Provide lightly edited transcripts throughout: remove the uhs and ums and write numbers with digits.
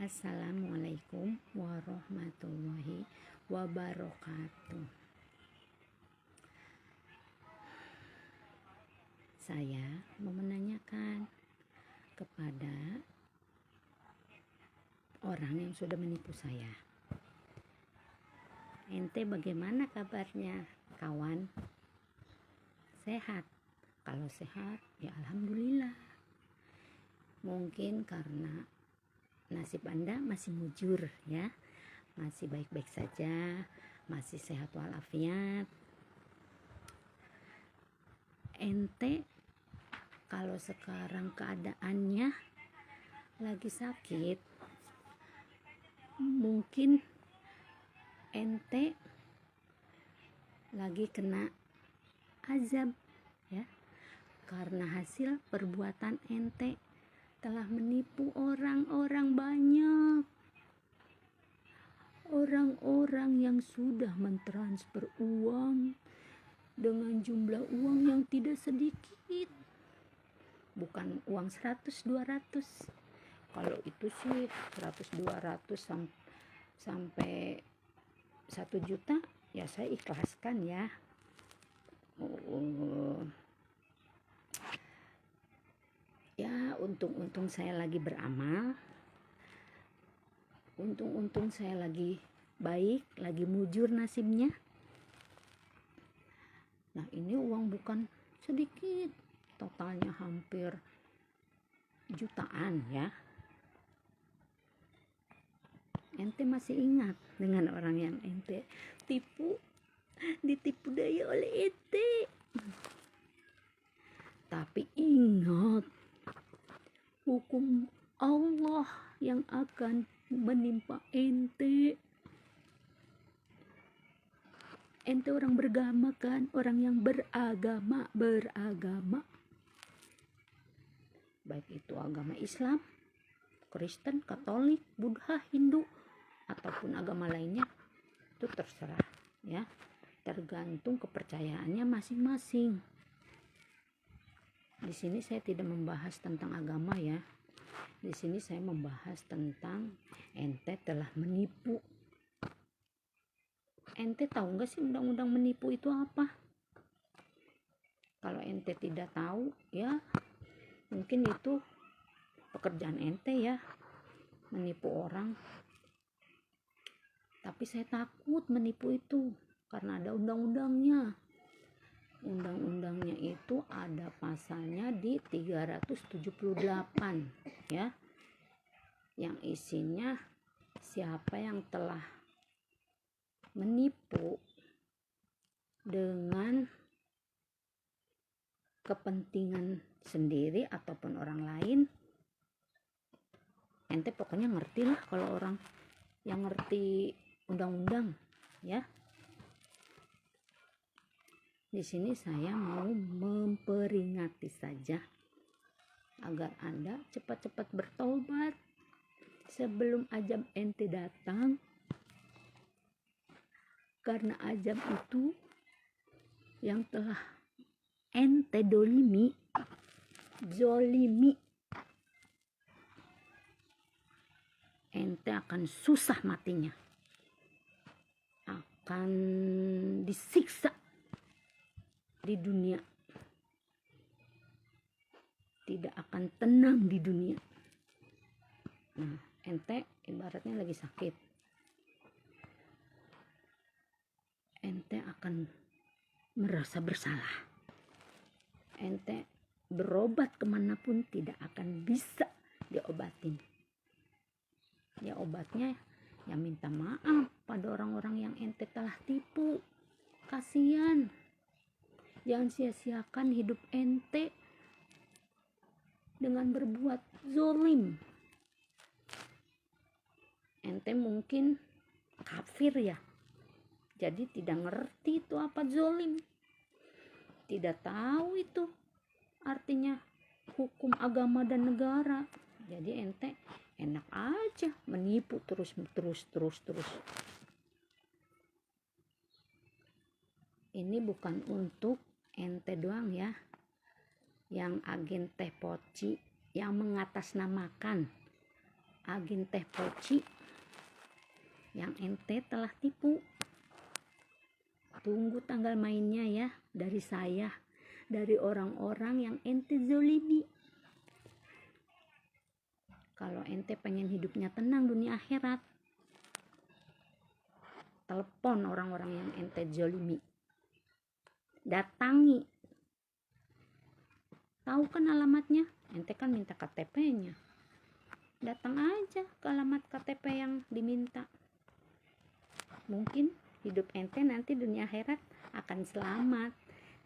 Assalamualaikum warahmatullahi wabarakatuh. Saya mau menanyakan kepada orang yang sudah menipu saya. Ente bagaimana kabarnya, kawan? Sehat? Kalau sehat, ya alhamdulillah. Mungkin karena nasib Anda masih mujur ya, masih baik-baik saja, masih sehat walafiat. Ente kalau sekarang keadaannya lagi sakit, mungkin ente lagi kena azab ya, karena hasil perbuatan ente telah menipu orang-orang banyak. Orang-orang yang sudah mentransfer uang dengan jumlah uang yang tidak sedikit. Bukan uang 100-200. Kalau itu sih 100-200 sampai 1 juta ya saya ikhlaskan ya. Ya untung saya lagi beramal, untung saya lagi baik, lagi mujur nasibnya. Nah ini uang bukan sedikit, totalnya hampir jutaan ya. Ente masih ingat dengan orang yang ente ditipu daya oleh ente. Tapi ingat, hukum Allah yang akan menimpa ente. Ente orang beragama kan, orang yang beragama. Baik itu agama Islam, Kristen, Katolik, Buddha, Hindu, ataupun agama lainnya, itu terserah ya, tergantung kepercayaannya masing-masing. Di sini saya tidak membahas tentang agama ya. Di sini saya membahas tentang ente telah menipu. Ente tahu nggak sih undang-undang menipu itu apa? Kalau ente tidak tahu ya, mungkin itu pekerjaan ente ya, menipu orang. Tapi saya takut menipu itu karena ada undang-undangnya. Undang-undangnya itu ada pasalnya di 378 ya, yang isinya siapa yang telah menipu dengan kepentingan sendiri ataupun orang lain. Ente pokoknya ngerti lah kalau orang yang ngerti undang-undang ya. Di sini saya mau memperingati saja agar Anda cepat-cepat bertobat sebelum ajab ente datang. Karena ajab itu yang telah ente zolimi, ente akan susah matinya, akan disiksa di dunia, tidak akan tenang di dunia. Nah, ente ibaratnya lagi sakit, ente akan merasa bersalah. Ente berobat kemanapun tidak akan bisa diobatin. Ya obatnya ya minta maaf pada orang-orang yang ente telah tipu. Kasihan. Jangan sia-siakan hidup ente dengan berbuat zolim. Ente mungkin kafir ya, jadi tidak ngerti itu apa zolim, tidak tahu itu artinya hukum agama dan negara. Jadi ente enak aja menipu terus. Ini bukan untuk ente doang ya, yang agen teh poci yang mengatasnamakan agen teh poci yang ente telah tipu. Tunggu tanggal mainnya ya, dari saya, dari orang-orang yang ente zolimi. Kalau ente pengen hidupnya tenang dunia akhirat, telepon orang-orang yang ente zolimi, datangi. Tahu kan alamatnya? Ente kan minta KTP-nya. Datang aja ke alamat KTP yang diminta. Mungkin hidup ente nanti dunia akhirat akan selamat,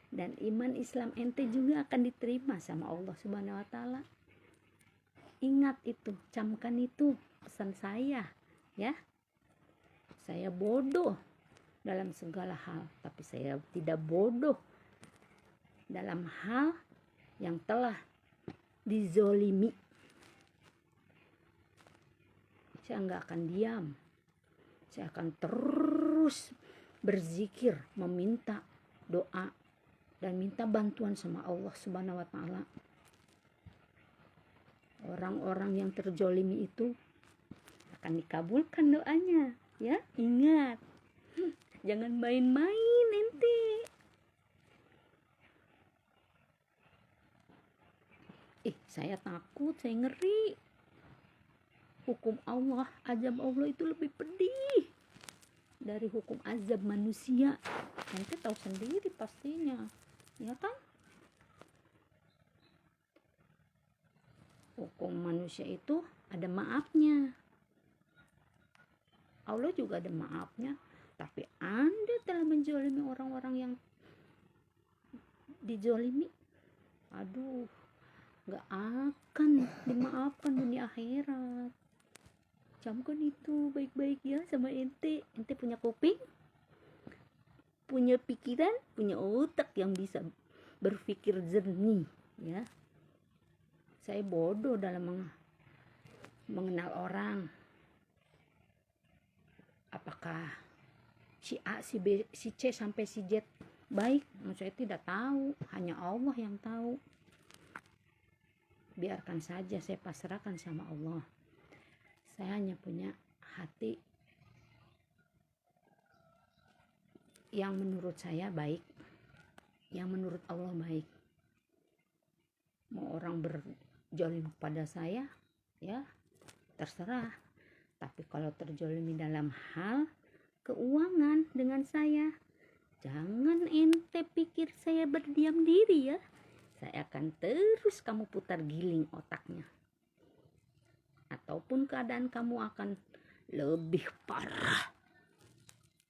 dan iman Islam ente juga akan diterima sama Allah Subhanahu wa taala. Ingat itu, camkan itu pesan saya ya. Saya bodoh dalam segala hal, tapi saya tidak bodoh dalam hal yang telah dizolimi. Saya nggak akan diam. Saya akan terus berzikir, meminta doa, dan minta bantuan sama Allah Subhanahu wa taala. Orang-orang yang terzolimi itu akan dikabulkan doanya ya. Ingat, jangan main-main ente. Saya takut, saya ngeri. Hukum Allah, azab Allah itu lebih pedih dari hukum azab manusia. Ente tahu sendiri pastinya, ya kan? Hukum manusia itu ada maafnya. Allah juga ada maafnya. Tapi Anda telah menzolimi orang-orang yang dizolimi. Aduh, gak akan dimaafkan dunia akhirat. Camkan itu baik-baik ya sama ente. Ente punya kuping, punya pikiran, punya otak yang bisa berpikir jernih ya. Saya bodoh dalam mengenal orang. Apakah si A, si B, si C sampai si Z baik? Saya tidak tahu, hanya Allah yang tahu. Biarkan saja, saya pasrahkan sama Allah. Saya hanya punya hati yang menurut saya baik, yang menurut Allah baik. Mau orang berjolim pada saya, ya terserah. Tapi kalau terzolimi dalam hal keuangan dengan saya, jangan ente pikir saya berdiam diri ya. Saya akan terus kamu putar giling otaknya. Ataupun keadaan kamu akan lebih parah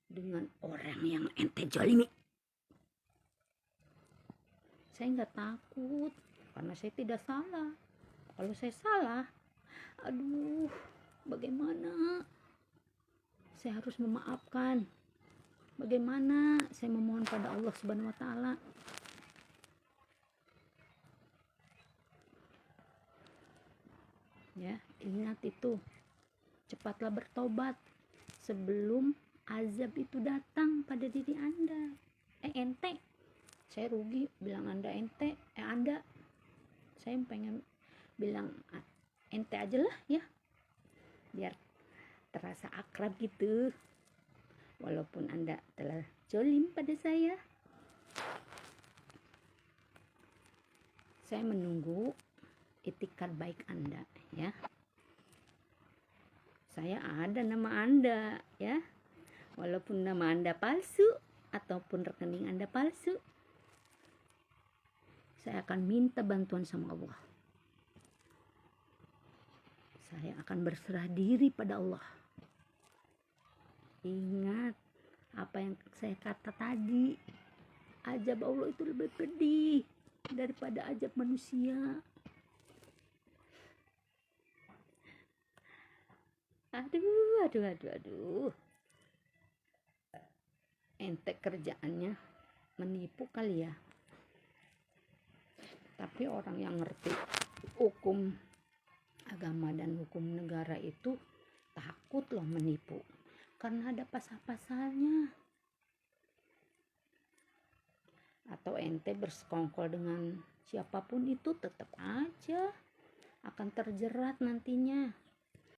dengan orang yang ente zolimi. Saya nggak takut karena saya tidak salah. Kalau saya salah, aduh, bagaimana saya harus memaafkan? Bagaimana saya memohon pada Allah Subhanahu wa taala? Ya, ingat itu. Cepatlah bertobat sebelum azab itu datang pada diri Anda. Ente. Saya rugi bilang Anda ente. Anda. Saya pengen bilang ente aja lah ya. Biar terasa akrab gitu. Walaupun Anda telah zolim pada saya. Saya menunggu itikat baik Anda ya. Saya ada nama Anda ya. Walaupun nama Anda palsu ataupun rekening Anda palsu, saya akan minta bantuan sama Allah. Saya akan berserah diri pada Allah. Ingat apa yang saya kata tadi. Azab Allah itu lebih pedih daripada azab manusia. Aduh. Ente kerjaannya menipu kali ya. Tapi orang yang ngerti hukum agama dan hukum negara itu takut loh menipu. Karena ada pasal-pasalnya. Atau ente bersekongkol dengan siapapun itu tetap aja akan terjerat nantinya.